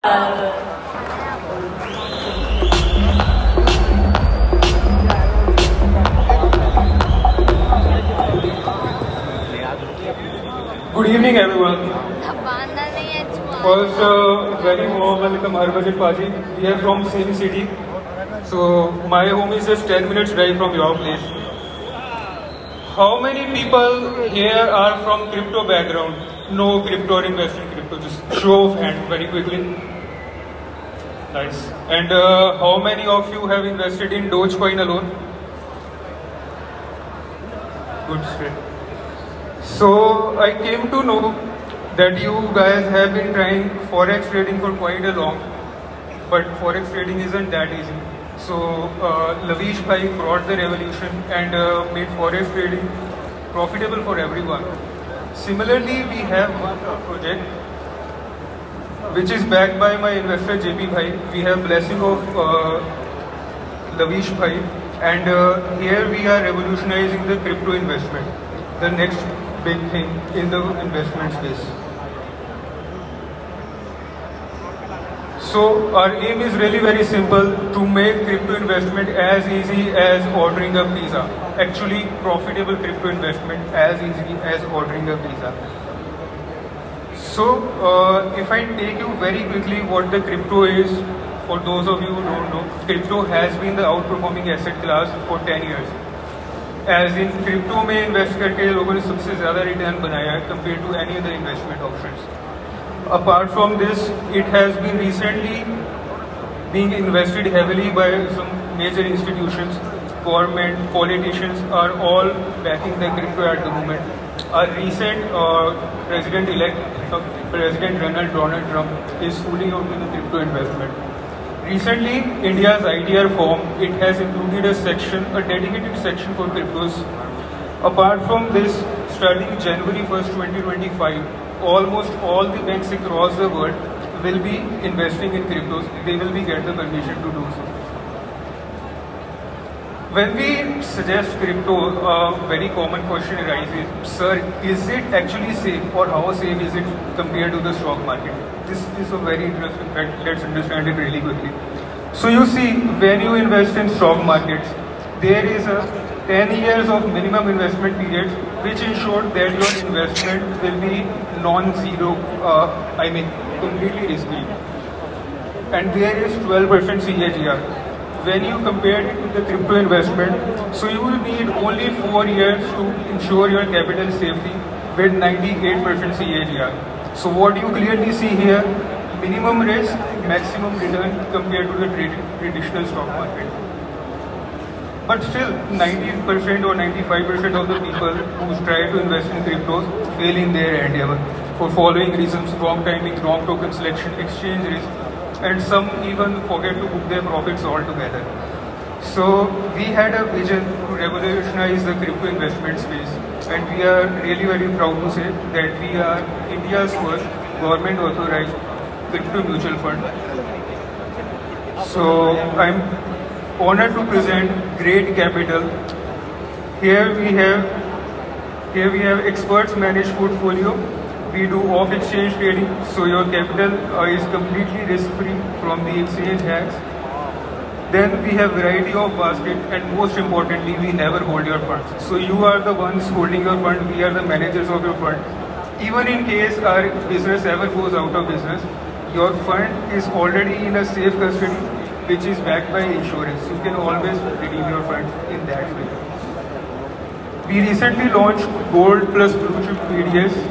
Good evening, everyone. First, very warm welcome, Harbhajan Paji. We are from same city, so my home is just 10 minutes drive from your place. How many people here are from crypto background? No crypto or invest in crypto. Just show of hand very quickly. Nice. And how many of you have invested in Dogecoin alone? Good straight. So I came to know that you guys have been trying forex trading for quite a long, but forex trading isn't that easy. So Lavish Bhai brought the revolution and made forex trading profitable for everyone. Similarly, we have one project which is backed by my investor JP Bhai. We have blessing of Lavish Bhai, and here we are revolutionizing the crypto investment, the next big thing in the investment space. So our aim is really very simple, to make crypto investment as easy as ordering a pizza. Actually, profitable crypto investment as easy as ordering a pizza. So if I take you very quickly what the crypto is, for those of you who don't know, crypto has been the outperforming asset class for 10 years. As in crypto में invest करके लोगों ने सबसे ज़्यादा return बनाया है compared to any other investment options. Apart from this, it has been recently being invested heavily by some major institutions. Government, politicians are all backing the crypto at the moment. Our recent President-elect, President Donald Trump, is fully out in the crypto investment. Recently, India's ITR form, it has included a section, a dedicated section for cryptos. Apart from this, starting January 1st, 2025, almost all the banks across the world will be investing in cryptos. They will be get the permission to do so. When we suggest crypto, a very common question arises, sir, is it actually safe, or how safe is it compared to the stock market? This is a very interesting fact. Let's understand it really quickly. So you see, when you invest in stock markets, there is a 10 years of minimum investment period, which ensures that your investment will be non-zero, completely risk-free. And there is 12% CAGR. When you compare it with the crypto investment, so you will need only 4 years to ensure your capital safety with 98% CAGR. So what you clearly see here, minimum risk, maximum return compared to the traditional stock market. But still, 90% or 95% of the people who try to invest in cryptos fail in their endeavor for following reasons: wrong timing, wrong token selection, exchange risk, and some even forget to book their profits altogether. So we had a vision to revolutionize the crypto investment space, and we are really very proud to say that we are India's first government authorized crypto mutual fund. So I'm honored to present Great Capital. Here we have experts managed portfolio. We do off-exchange trading, so your capital is completely risk-free from the exchange hacks. Then we have variety of basket, and most importantly, we never hold your funds. So you are the ones holding your fund. We are the managers of your fund. Even in case our business ever goes out of business, your fund is already in a safe custody, which is backed by insurance. You can always redeem your funds in that way. We recently launched Gold plus Blue Chip PDS.